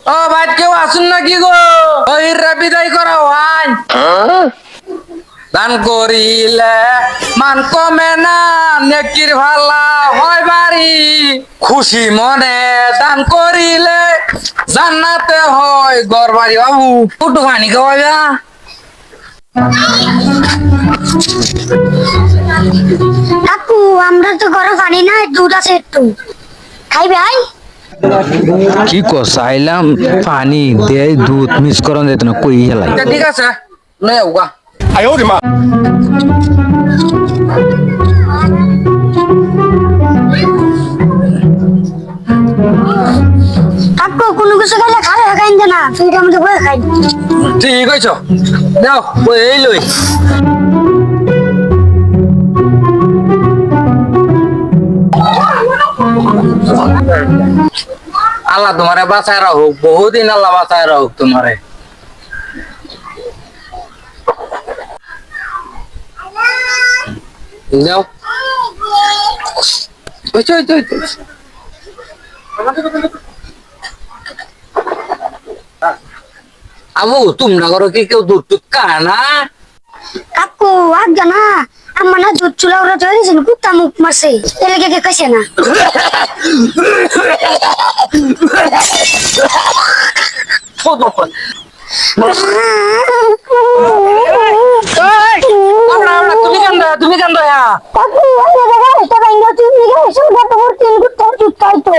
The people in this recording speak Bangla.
ও ভাই কেউ আসুন নাকি গো ওই বিদায় করা হয় দান করিলে মান কমে না নেকির ভালা হয় বাড়ি খুশি মনে দান করিলে জান্নাতে হয় ঘর বাড়ি বাবু একটু পানি খাওয়া যা কাকু আমরা তো ঘরে পানি নাই দুধ আছে একটু খাইবে আই কি চাইলাম পানি দে দুধ মিস করন যেত না কই হেলাই ঠিক আছে নয় উগা কাকু কোনো কিছু খাইলে খারে খাইন দে না ফ্রিজের মধ্যে বয়ে খাই ঠিক হয়েছ যাও ওই এই লই আল্লাহ তোমারে বাঁচায় রাখুক বহুদিন আল্লাহ বাঁচায় রাখুক তোমারে যাও আবু তোমরা করো কি কেউ দুধ টুধ খায় না কাকু আগ জানা আমার না দুধ চুলা ওরা ধরেছেন কুত্তা মুখ মারছে এলাকে কে কাছে না তুমি কান্দো হ্যাঁ কাকু আমি দেখা এটা বাইন্দা তুমি গেছো গত ভর্তি কুত্তা দুধ খাইতো